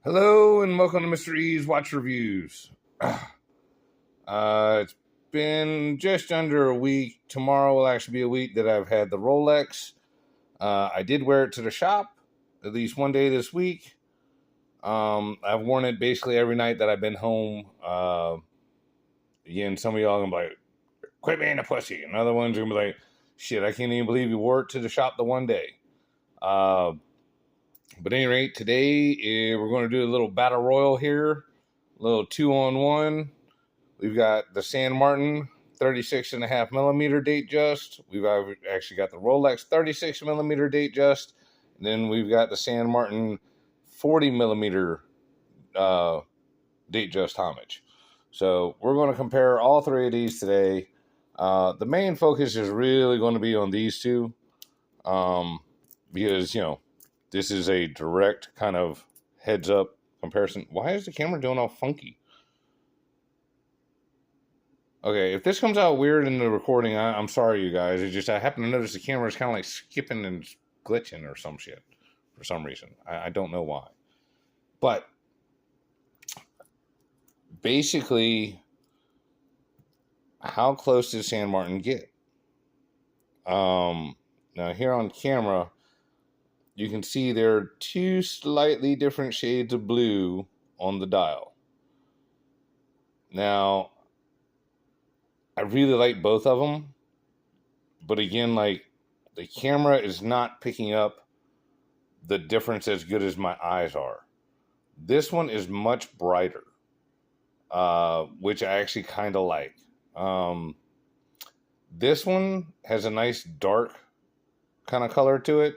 Hello and welcome to Mr. E's Watch Reviews. It's been just under a week. Tomorrow will actually be a week that I've had the Rolex. I did wear it to the shop at least one day this week. I've worn it basically every night that I've been home. Again, some of y'all are going to be like, quit being a pussy. And other ones are going to be like, shit, I can't even believe you wore it to the shop the one day. But at any rate, today we're going to do a little battle royal here, a little 2-on-1. We've got the San Martin 36.5 millimeter Datejust. We've actually got the Rolex 36 millimeter Datejust. And then we've got the San Martin 40 millimeter Datejust homage. So we're going to compare all three of these today. The main focus is really going to be on these two because, this is a direct kind of heads up comparison. Why is the camera doing all funky? Okay, if this comes out weird in the recording, I'm sorry, you guys. It's just I happen to notice the camera is kind of like skipping and glitching or some shit for some reason. I don't know why. But basically, how close did San Martin get? Now here on camera, you can see there are two slightly different shades of blue on the dial. Now, I really like both of them, but again, like, the camera is not picking up the difference as good as my eyes are. This one is much brighter, which I actually kind of like. This one has a nice dark kind of color to it,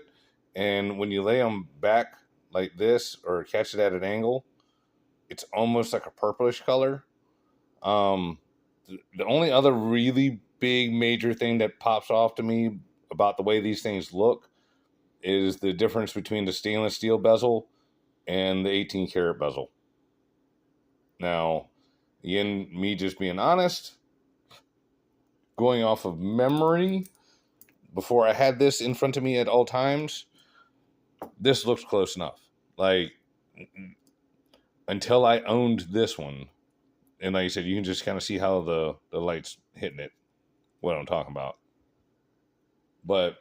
and when you lay them back like this or catch it at an angle, it's almost like a purplish color. The only other really big major thing that pops off to me about the way these things look is the difference between the stainless steel bezel and the 18 karat bezel. Now, again, me just being honest, going off of memory, before I had this in front of me at all times, this looks close enough. Like, until I owned this one, and like I said, you can just kind of see how the light's hitting it, what I'm talking about. But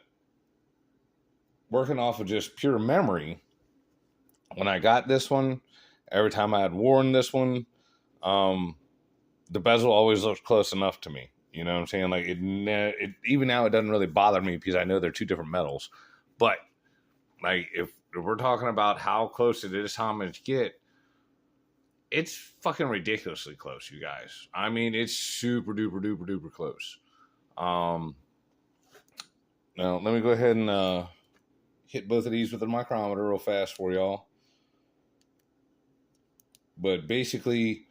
working off of just pure memory, when I got this one, every time I had worn this one, the bezel always looks close enough to me. You know what I'm saying? Like, it even now, it doesn't really bother me because I know they're two different metals. But like, if we're talking about how close did this homage get, it's fucking ridiculously close, you guys. I mean, it's super duper duper duper close. Now let me go ahead and hit both of these with the micrometer real fast for y'all. But basically,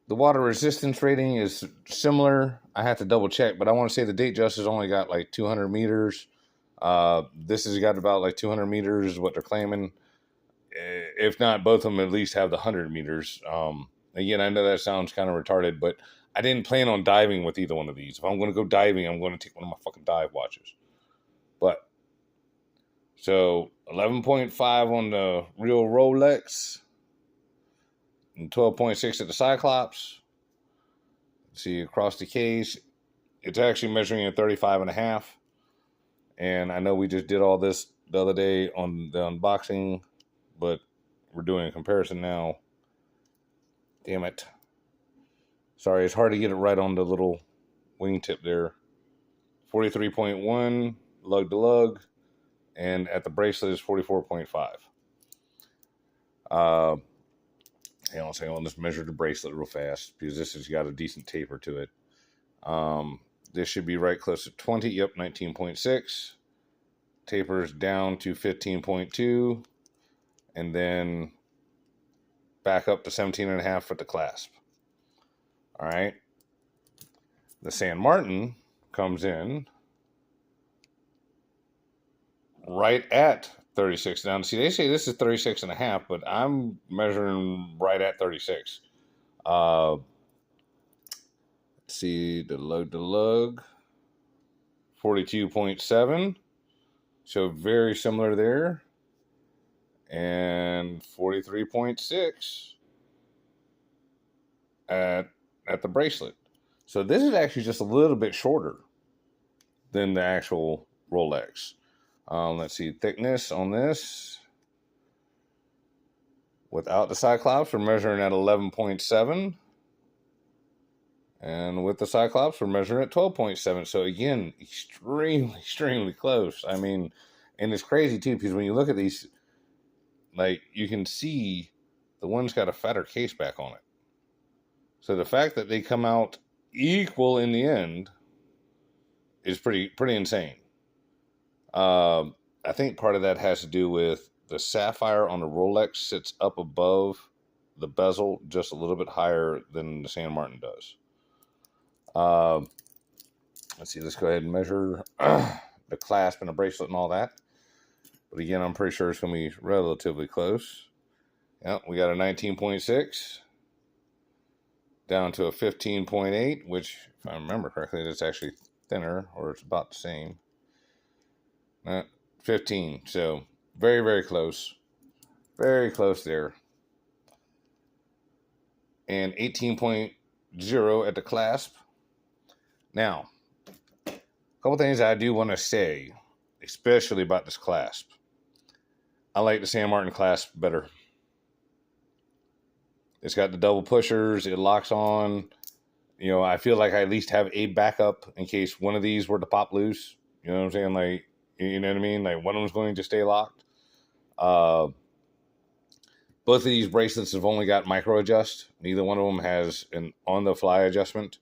the water resistance rating is similar. I have to double check, but I want to say the Datejust has only got like 200 meters. This has got about like 200 meters is what they're claiming. If not, both of them at least have the 100 meters. Again, I know that sounds kind of retarded, but I didn't plan on diving with either one of these. If I'm going to go diving, I'm going to take one of my fucking dive watches. But, so 11.5 on the real Rolex and 12.6 at the Cyclops. See, across the case, it's actually measuring at 35.5. And I know we just did all this the other day on the unboxing, but we're doing a comparison now. Damn it. Sorry, it's hard to get it right on the little wingtip there. 43.1 lug to lug, and at the bracelet is 44.5. Hang on a second, I'll just measure the bracelet real fast because this has got a decent taper to it. This should be right close to 20. Yep, 19.6. Tapers down to 15.2. And then back up to 17.5 with the clasp. All right. The San Martin comes in right at 36. Now, see, they say this is 36.5, but I'm measuring right at 36. Let's see, the lug to lug, 42.7. So very similar there. And and 43.6 at the bracelet. So this is actually just a little bit shorter than the actual Rolex. Let's see, thickness on this. Without the Cyclops, we're measuring at 11.7. And with the Cyclops, we're measuring at 12.7. So again, extremely, extremely close. I mean, and it's crazy too, because when you look at these, like, you can see the one's got a fatter case back on it. So the fact that they come out equal in the end is pretty insane. I think part of that has to do with the sapphire on the Rolex sits up above the bezel just a little bit higher than the San Martin does. Let's see, let's go ahead and measure the clasp and the bracelet and all that. But again, I'm pretty sure it's going to be relatively close. Yeah, we got a 19.6 down to a 15.8, which, if I remember correctly, that's actually thinner, or it's about the same. 15, so very, very close. Very close there. And 18.0 at the clasp. Now, a couple things I do want to say, especially about this clasp. I like the San Martin clasp better. It's got the double pushers. It locks on. You know, I feel like I at least have a backup in case one of these were to pop loose. You know what I'm saying? Like, you know what I mean? Like, one of them's going to stay locked. Both of these bracelets have only got micro adjust. Neither one of them has an on the fly adjustment.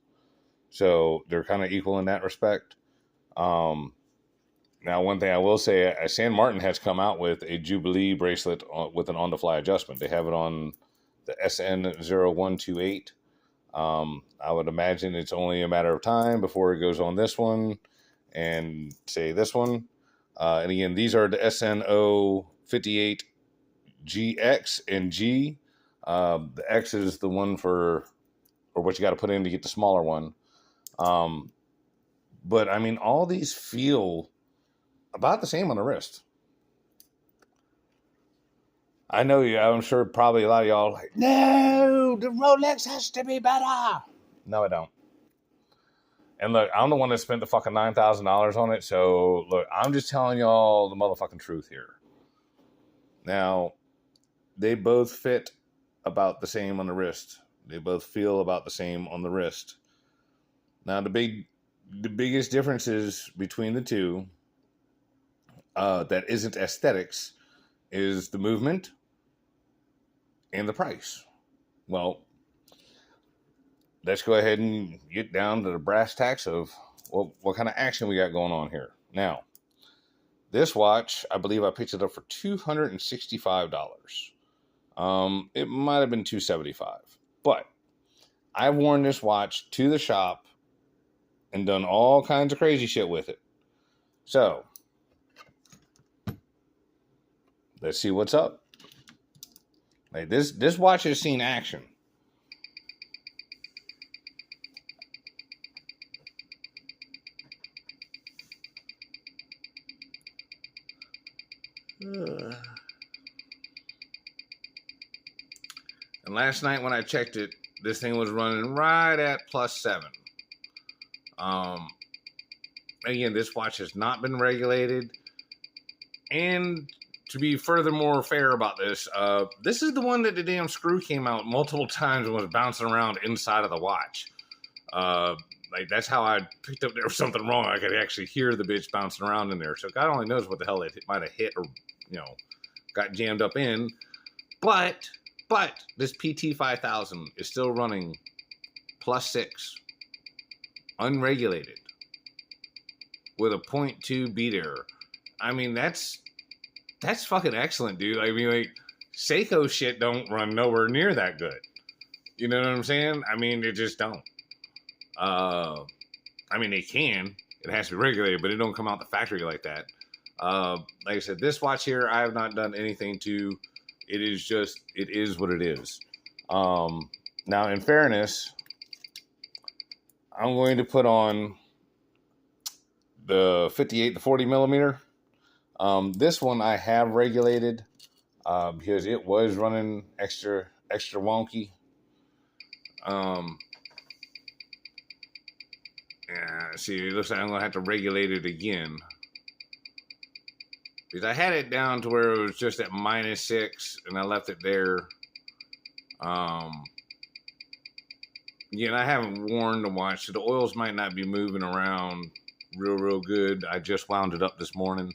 So they're kind of equal in that respect. Now, one thing I will say, San Martin has come out with a Jubilee bracelet with an on-the-fly adjustment. They have it on the Sn058. I would imagine it's only a matter of time before it goes on this one and say this one. And again, these are the Sn058gx and G. The X is the one for, or what you got to put in to get the smaller one. But I mean, all these feel about the same on the wrist. I know you, I'm sure probably a lot of y'all are like, no, the Rolex has to be better. No, I don't. And look, I'm the one that spent the fucking $9,000 on it. So look, I'm just telling y'all the motherfucking truth here. Now, they both fit about the same on the wrist. They both feel about the same on the wrist. Now, the biggest differences between the two that isn't aesthetics is the movement and the price. Well, let's go ahead and get down to the brass tacks of what kind of action we got going on here. Now, this watch, I believe I picked it up for $265. It might have been $275, but I've worn this watch to the shop and done all kinds of crazy shit with it. So, let's see what's up. Like this watch has seen action. And last night when I checked it, this thing was running right at +7. Again, this watch has not been regulated. And to be furthermore fair about this, this is the one that the damn screw came out multiple times and was bouncing around inside of the watch. Like, that's how I picked up there was something wrong. I could actually hear the bitch bouncing around in there. So God only knows what the hell it might have hit or, you know, got jammed up in. But this PT5000 is still running +6, unregulated, with a 0.2 beat error. I mean, that's fucking excellent, dude. I mean, like, Seiko shit don't run nowhere near that good. You know what I'm saying? I mean, they just don't. I mean, they can. It has to be regulated, but it don't come out the factory like that. Like I said, this watch here, I have not done anything to. It is what it is. Now, in fairness, I'm going to put on the 40 millimeter. This one I have regulated. because it was running extra wonky. Yeah, see, it looks like I'm gonna have to regulate it again. Because I had it down to where it was just at -6 and I left it there. Yeah, and I haven't worn the watch, so the oils might not be moving around real good. I just wound it up this morning.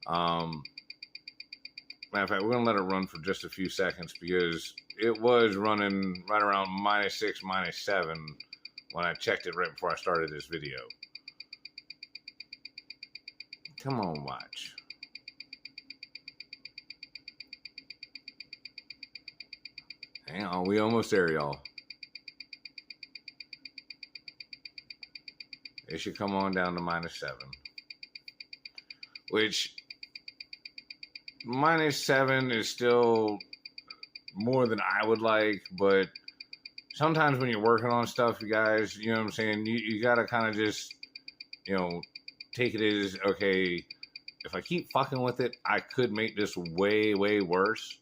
Matter of fact, we're gonna let it run for just a few seconds because it was running right around -6, -7 when I checked it right before I started this video. Come on, watch. Hang on, we almost there, y'all. It should come on down to -7. Which, -7 is still more than I would like, but sometimes when you're working on stuff, you guys, you know what I'm saying, you gotta kind of just, take it as, okay, if I keep fucking with it, I could make this way worse.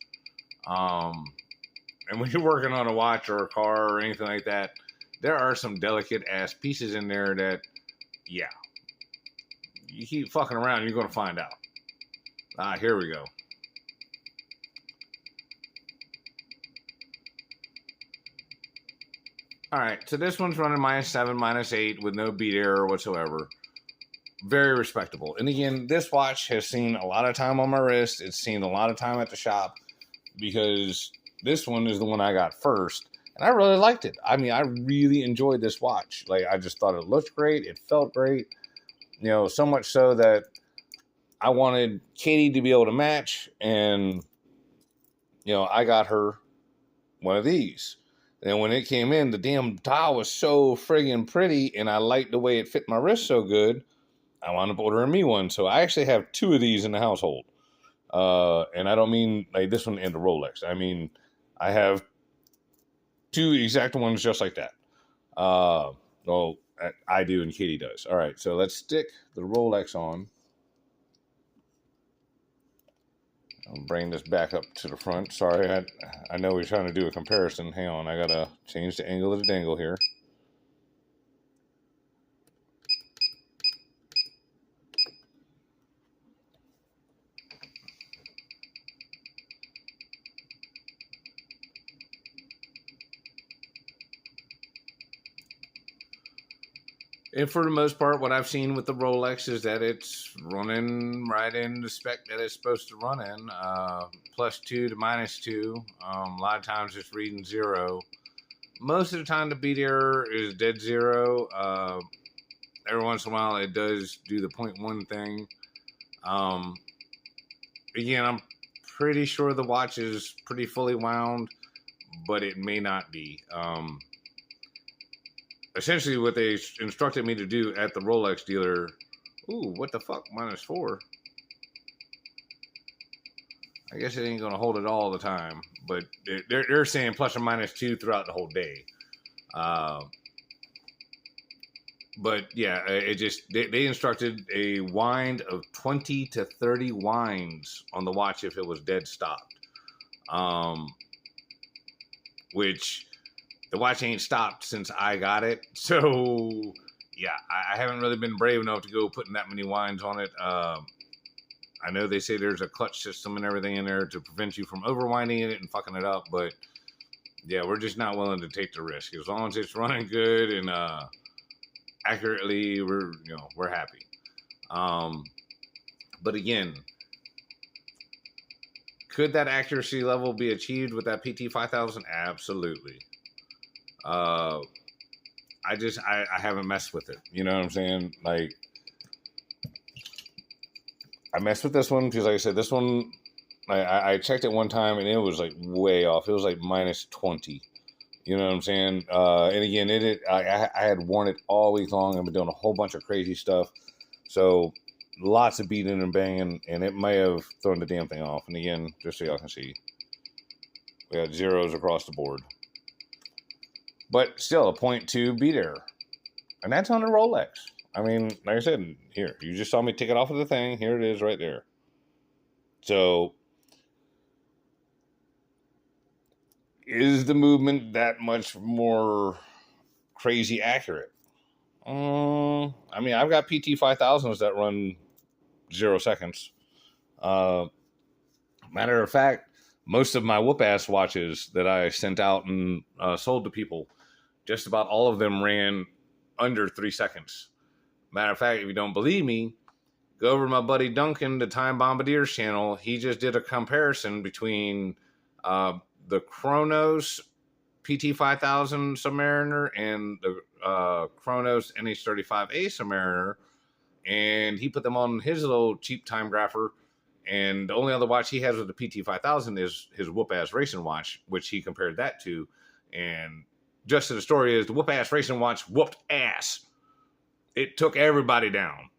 And when you're working on a watch or a car or anything like that, there are some delicate ass pieces in there that, yeah, you keep fucking around, you're gonna find out. Here we go. All right, so this one's running -7, -8 with no beat error whatsoever. Very respectable. And again, this watch has seen a lot of time on my wrist. It's seen a lot of time at the shop because this one is the one I got first. And I really liked it. I mean, I really enjoyed this watch. Like, I just thought it looked great. It felt great. So much so that I wanted Katie to be able to match. And, I got her one of these. And when it came in, the damn dial was so friggin' pretty. And I liked the way it fit my wrist so good. I wound up ordering me one. So I actually have 2 of these in the household. And I don't mean like this one and the Rolex. I mean, I have 2 exact ones just like that. Well, I do and Katie does. All right, so let's stick the Rolex on. I'll bring this back up to the front. Sorry, I know we're trying to do a comparison. Hang on, I gotta change the angle of the dangle here. And for the most part, what I've seen with the Rolex is that it's running right in the spec that it's supposed to run in, +2 to -2. A lot of times it's reading 0. Most of the time the beat error is dead 0. Every once in a while it does do the 0.1 thing. Again, I'm pretty sure the watch is pretty fully wound, but it may not be. Essentially what they instructed me to do at the Rolex dealer. Ooh, what the fuck? -4. I guess it ain't gonna hold it all the time, but they're saying ±2 throughout the whole day. But yeah, it just they instructed a wind of 20 to 30 winds on the watch if it was dead stopped. Which the watch ain't stopped since I got it. So yeah, I haven't really been brave enough to go putting that many winds on it. I know they say there's a clutch system and everything in there to prevent you from overwinding it and fucking it up, but yeah, we're just not willing to take the risk. As long as it's running good and accurately, we're happy. But again, could that accuracy level be achieved with that PT 5000? Absolutely. I haven't messed with it. You know what I'm saying? Like, I messed with this one because, like I said, this one, I checked it one time and it was like way off. It was like -20. You know what I'm saying? And again, I had worn it all week long. I've been doing a whole bunch of crazy stuff. So lots of beating and banging, and it may have thrown the damn thing off. And again, just so y'all can see, we got 0s across the board. But still, a 0.2 beat error. And that's on the Rolex. I mean, like I said, here, you just saw me take it off of the thing. Here it is right there. So, Is the movement that much more crazy accurate? I mean, I've got PT 5000s that run 0 seconds. Matter of fact, most of my whoop ass watches that I sent out and sold to people, just about all of them ran under 3 seconds. Matter of fact, if you don't believe me, go over to my buddy Duncan, the Time Bombardier's channel. He just did a comparison between the Chronos PT 5000 Submariner and the Chronos NH35A Submariner, and he put them on his little cheap time grapher. And the only other watch he has with the PT 5000 is his whoop ass racing watch, which he compared that to. And just the story is the whoop ass racing watch whooped ass. It took everybody down.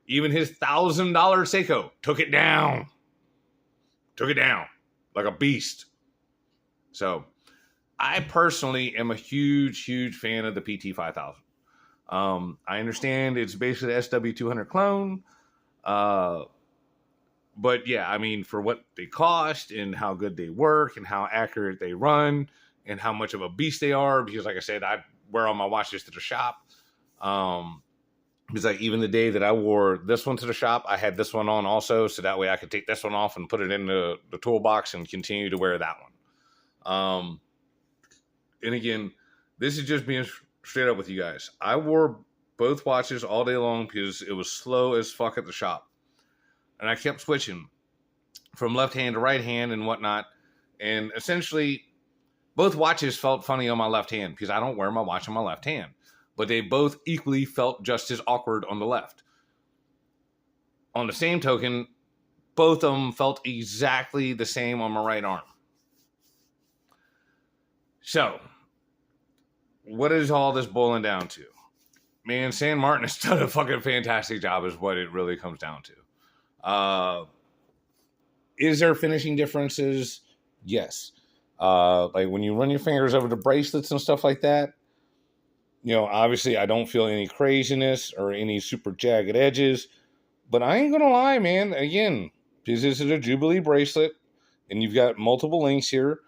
Even his $1,000 Seiko took it down. Took it down like a beast. So I personally am a huge, huge fan of the PT 5000. I understand it's basically the SW200 clone. But yeah, I mean, for what they cost and how good they work and how accurate they run and how much of a beast they are, because like I said, I wear all my watches to the shop. Because like even the day that I wore this one to the shop, I had this one on also, so that way I could take this one off and put it in the toolbox and continue to wear that one. And again, this is just being straight up with you guys. I wore both watches all day long because it was slow as fuck at the shop. And I kept switching from left hand to right hand and whatnot. And essentially, both watches felt funny on my left hand because I don't wear my watch on my left hand. But they both equally felt just as awkward on the left. On the same token, both of them felt exactly the same on my right arm. So, what is all this boiling down to? Man, San Martin has done a fucking fantastic job is what it really comes down to. Is there finishing differences? Yes. Like when you run your fingers over the bracelets and stuff like that, you know, obviously I don't feel any craziness or any super jagged edges, but I ain't gonna lie, man. Again, because this is a Jubilee bracelet and you've got multiple links here,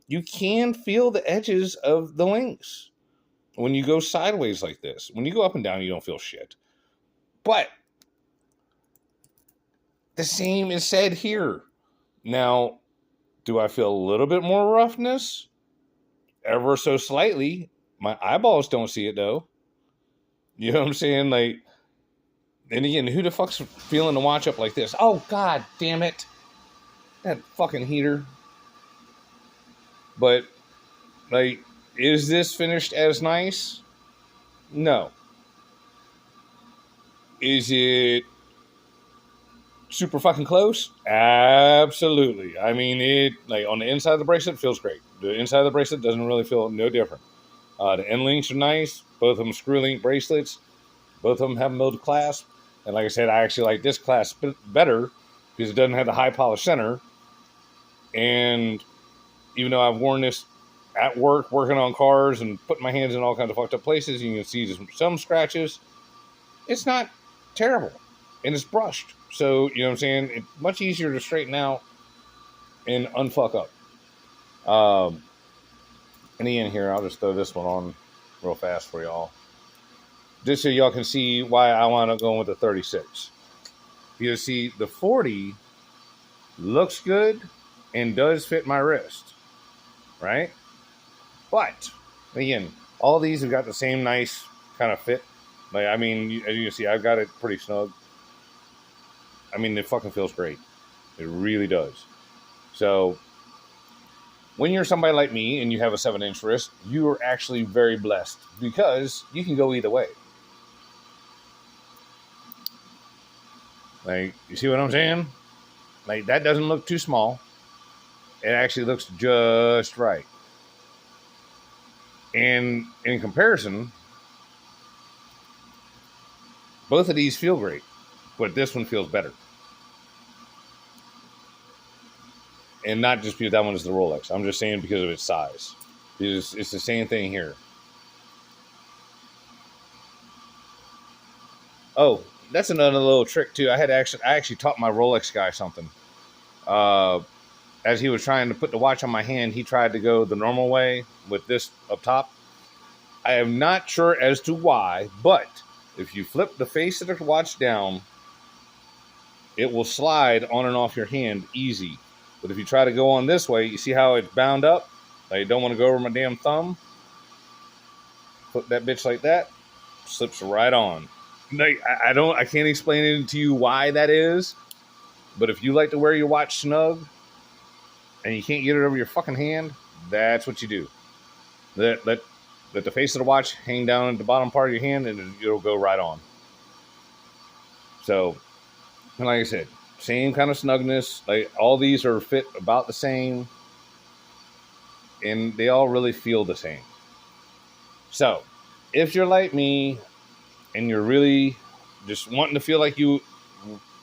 you can feel the edges of the links when you go sideways like this. When you go up and down, you don't feel shit. But the same is said here. Now, do I feel a little bit more roughness? Ever so slightly. My eyeballs don't see it, though. You know what I'm saying? Like, and again, who the fuck's feeling the watch up like this? Oh, God damn it. That fucking heater. But, like, is this finished as nice? No. Is it super fucking close? Absolutely. I mean, it, like, on the inside of the bracelet, feels great. The inside of the bracelet doesn't really feel no different. The end links are nice. Both of them screw link bracelets. Both of them have milled clasp. And like I said, I actually like this clasp better because it doesn't have the high polished center. And even though I've worn this at work, working on cars and putting my hands in all kinds of fucked up places, you can see some scratches. It's not terrible. And it's brushed. So, you know what I'm saying? It's much easier to straighten out and unfuck up. And again here, I'll just throw this one on real fast for y'all. Just so y'all can see why I want to go with the 36. You see, the 40 looks good and does fit my wrist, right? But, again, all these have got the same nice kind of fit. Like, I mean, as you can see, I've got it pretty snug. I mean, it fucking feels great. It really does. So, when you're somebody like me and you have a 7-inch wrist, you are actually very blessed because you can go either way. Like, you see what I'm saying? Like, that doesn't look too small. It actually looks just right. And in comparison, both of these feel great, but this one feels better. And not just because that one is the Rolex. I'm just saying because of its size. It's the same thing here. Oh, that's another little trick too. I actually taught my Rolex guy something. as he was trying to put the watch on my hand, he tried to go the normal way with this up top. I am not sure as to why, but if you flip the face of the watch down, it will slide on and off your hand easy. But if you try to go on this way, you see how it's bound up? I don't want to go over my damn thumb. Put that bitch like that, slips right on. I can't explain it to you why that is, but if you like to wear your watch snug and you can't get it over your fucking hand, that's what you do. Let the face of the watch hang down at the bottom part of your hand, and it'll go right on. So, like I said, same kind of snugness. Like all these are fit about the same, and they all really feel the same. So, if you're like me and you're really just wanting to feel like you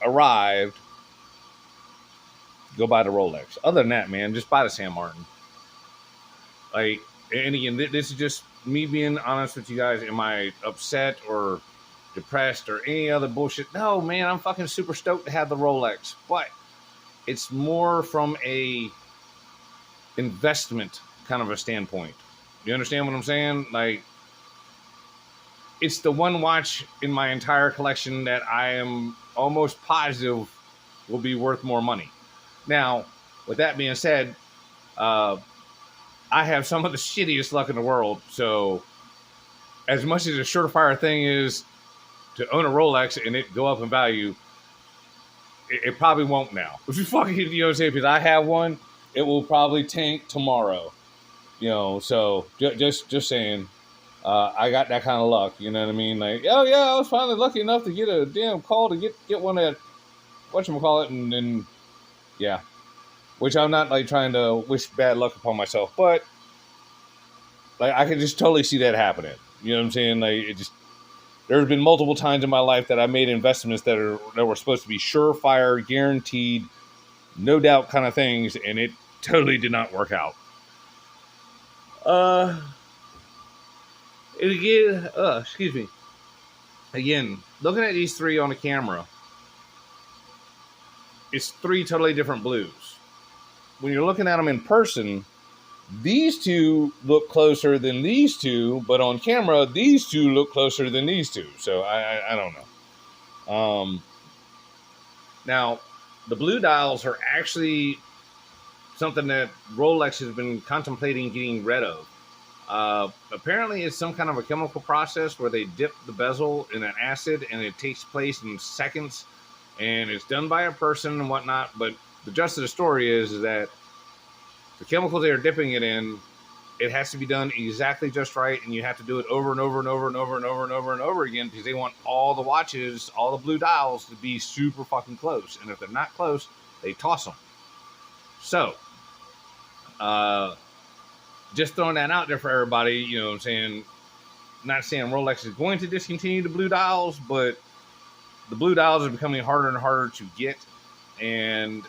arrived, go buy the Rolex. Other than that, man, just buy the San Martin. Like, and again, this is just me being honest with you guys. Am I upset or depressed or any other bullshit? No, man, I'm fucking super stoked to have the Rolex. But it's more from a investment kind of a standpoint. You understand what I'm saying? Like, it's the one watch in my entire collection that I am almost positive will be worth more money. Now, with that being said, I have some of the shittiest luck in the world. So, as much as a surefire thing is to own a Rolex and it go up in value, it probably won't now. If you fucking, you know what I'm saying? Because I have one, it will probably tank tomorrow. You know, so just saying, I got that kind of luck. You know what I mean? Like, oh yeah, I was finally lucky enough to get a damn call to get one at whatchamacallit, and then yeah. Which I'm not like trying to wish bad luck upon myself, but like I can just totally see that happening. You know what I'm saying? Like there's been multiple times in my life that I made investments that were supposed to be surefire, guaranteed, no doubt kind of things, and it totally did not work out. Excuse me. Again, looking at these three on the camera, it's three totally different blues. When you're looking at them in person, these two look closer than these two, but on camera, these two look closer than these two. So I don't know. Now, the blue dials are actually something that Rolex has been contemplating getting rid of. Apparently, it's some kind of a chemical process where they dip the bezel in an acid, and it takes place in seconds, and it's done by a person and whatnot. But the gist of the story is that the chemical they are dipping it in, it has to be done exactly just right, and you have to do it over and over and over and over and over and over and over again because they want all the watches, all the blue dials to be super fucking close. And if they're not close, they toss them. So, just throwing that out there for everybody, you know what I'm saying? Not saying Rolex is going to discontinue the blue dials, but the blue dials are becoming harder and harder to get, and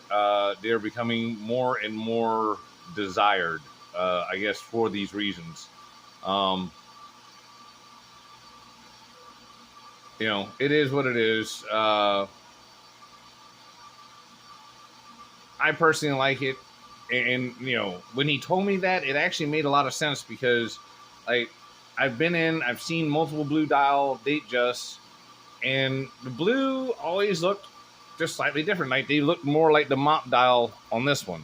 they're becoming more and more desired, I guess, for these reasons. You know, it is what it is. I personally like it. And, you know, when he told me that, it actually made a lot of sense because, like, I've seen multiple blue dial Datejusts, and the blue always looked just slightly different. Like, they looked more like the mop dial on this one.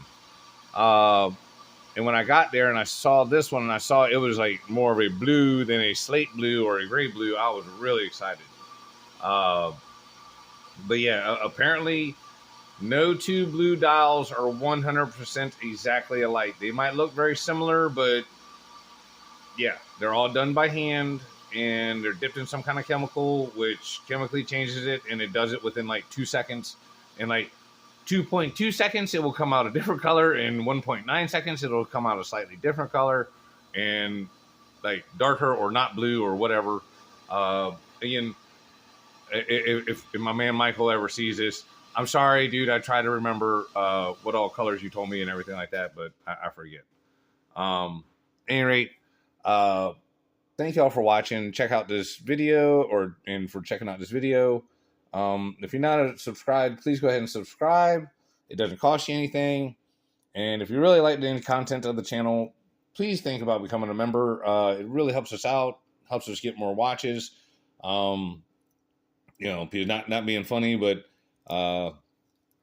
And when I got there and I saw this one and I saw it was like more of a blue than a slate blue or a gray blue, I was really excited. But yeah, apparently no two blue dials are 100% exactly alike. They might look very similar, but yeah, they're all done by hand and they're dipped in some kind of chemical, which chemically changes it, and it does it within like 2 seconds. In like 2.2 seconds, it will come out a different color. In 1.9 seconds, it'll come out a slightly different color, and like darker or not blue or whatever. Again, if my man Michael ever sees this, I'm sorry, dude. I try to remember what all colors you told me and everything like that, but I forget. At any rate, thank y'all for watching. Check out this video, and for checking out this video. If you're not subscribed, please go ahead and subscribe. It doesn't cost you anything. And if you really like the content of the channel, please think about becoming a member. It really helps us out, helps us get more watches. Not being funny, but I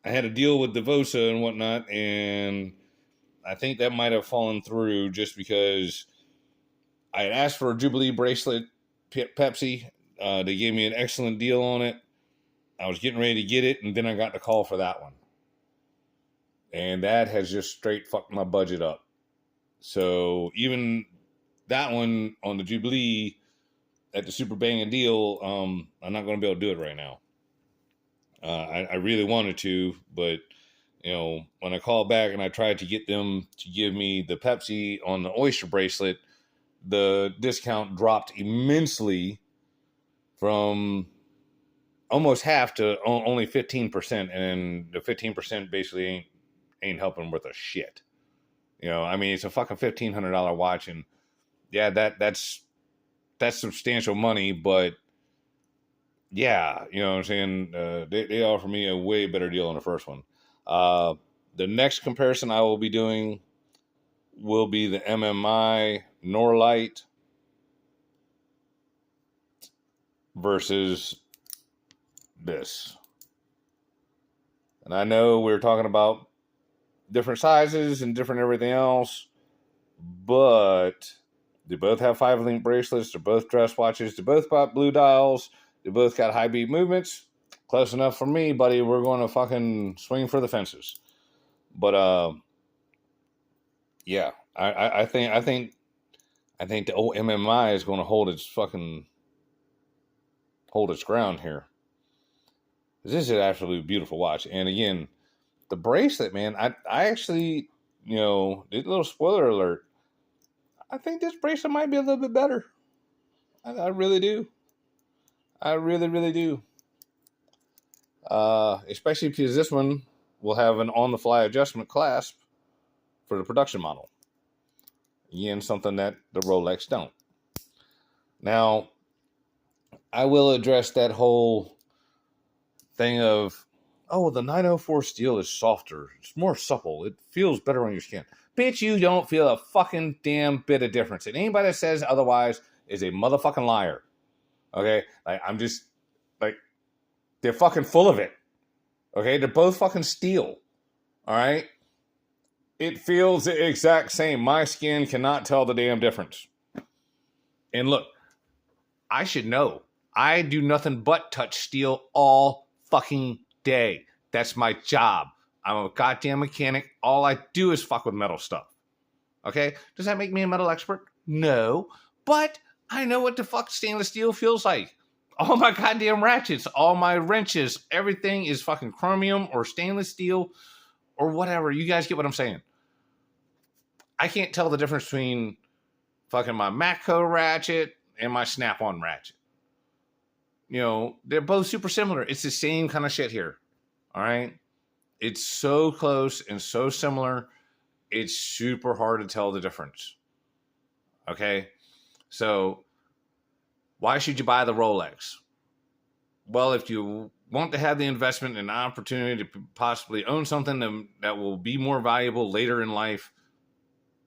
had a deal with Devosa and whatnot, and I think that might have fallen through just because I had asked for a Jubilee bracelet, Pepsi. They gave me an excellent deal on it. I was getting ready to get it, and then I got the call for that one. And that has just straight fucked my budget up. So even that one on the Jubilee at the super banging deal, I'm not going to be able to do it right now. I really wanted to, but when I called back and I tried to get them to give me the Pepsi on the Oyster bracelet, the discount dropped immensely from almost half to only 15%, and the 15% basically ain't helping with a shit. It's a fucking $1,500 watch, and yeah, that's substantial money, but yeah, you know what I'm saying? They offer me a way better deal on the first one. The next comparison I will be doing will be the MMI Norlight versus this. And I know we're talking about different sizes and different everything else, but they both have 5-link bracelets. They're both dress watches. They both got blue dials. They both got high beat movements. Close enough for me, buddy. We're going to fucking swing for the fences. But yeah, I think the old MMI is going to hold its ground here. This is an absolutely beautiful watch. And again, the bracelet, man, I actually, did a little spoiler alert. I think this bracelet might be a little bit better. I really do. I really, really do. Especially because this one will have an on-the-fly adjustment clasp for the production model. Again, something that the Rolex don't. Now, I will address that whole thing of, the 904 steel is softer. It's more supple. It feels better on your skin. Bitch, you don't feel a fucking damn bit of difference. And anybody that says otherwise is a motherfucking liar. Okay? They're fucking full of it. Okay? They're both fucking steel. All right? It feels the exact same. My skin cannot tell the damn difference. And look, I should know. I do nothing but touch steel all fucking day. That's my job. I'm a goddamn mechanic. All I do is fuck with metal stuff. Okay? Does that make me a metal expert? No. But I know what the fuck stainless steel feels like. All my goddamn ratchets, all my wrenches, everything is fucking chromium or stainless steel or whatever. You guys get what I'm saying. I can't tell the difference between fucking my Matco ratchet and my Snap-on ratchet. They're both super similar. It's the same kind of shit here. All right? It's so close and so similar. It's super hard to tell the difference. Okay? So, why should you buy the Rolex? Well, if you want to have the investment and opportunity to possibly own something that will be more valuable later in life,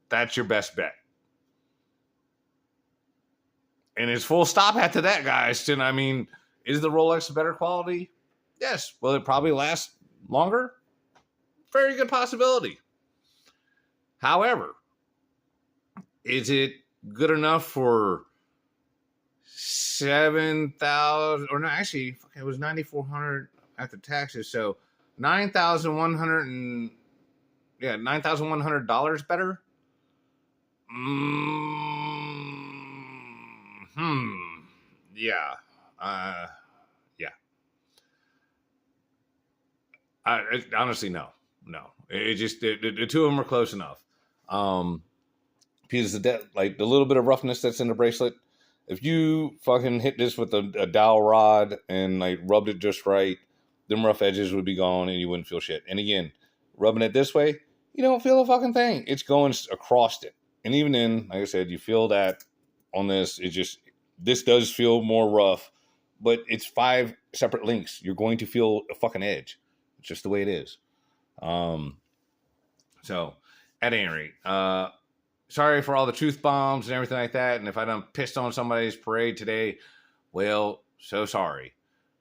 that's your best bet. And it's full stop after that, guys. And is the Rolex a better quality? Yes. Will it probably last longer? Very good possibility. However, is it good enough for 7,000? Or no, actually, it was 9,400 after taxes. So $9,100 better. Yeah. Yeah. Honestly, no. It just the two of them are close enough. Because the little bit of roughness that's in the bracelet, if you fucking hit this with a dowel rod and rubbed it just right, them rough edges would be gone and you wouldn't feel shit. And again, rubbing it this way, you don't feel a fucking thing. It's going across it. And even then, like I said, you feel that on this. This does feel more rough, but it's 5 separate links. You're going to feel a fucking edge. It's just the way it is. So, at any rate, sorry for all the truth bombs and everything like that. And if I done pissed on somebody's parade today, well, so sorry.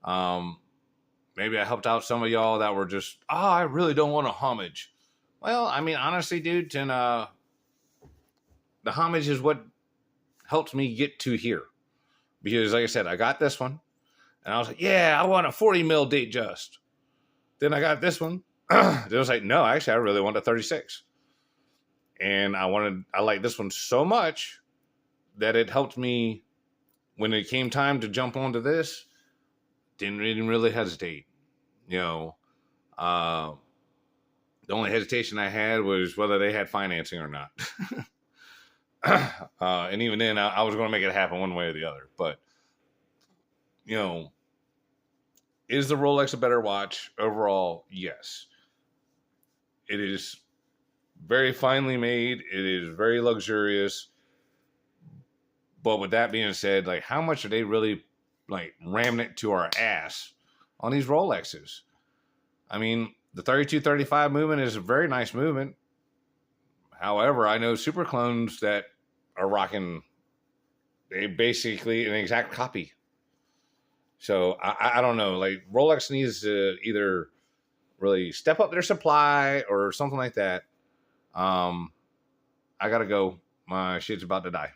Maybe I helped out some of y'all that were just, I really don't want a homage. Well, I mean, honestly, dude, and the homage is what helps me get to here. Because, like I said, I got this one. And I was like, yeah, I want a 40 mil Datejust. Then I got this one. Then I was like, no, actually, I really want a 36. And I like this one so much that it helped me when it came time to jump onto this. Didn't really hesitate. You know, the only hesitation I had was whether they had financing or not. And even then, I was going to make it happen one way or the other. But, you know, is the Rolex a better watch overall? Yes. It is very finely made. It is very luxurious. But with that being said, like, how much are they really like ramming it to our ass on these Rolexes? I mean, the 32-35 movement is a very nice movement. However, I know super clones that are rocking basically an exact copy. So I don't know. Like, Rolex needs to either really step up their supply or something like that. I gotta go. My shit's about to die.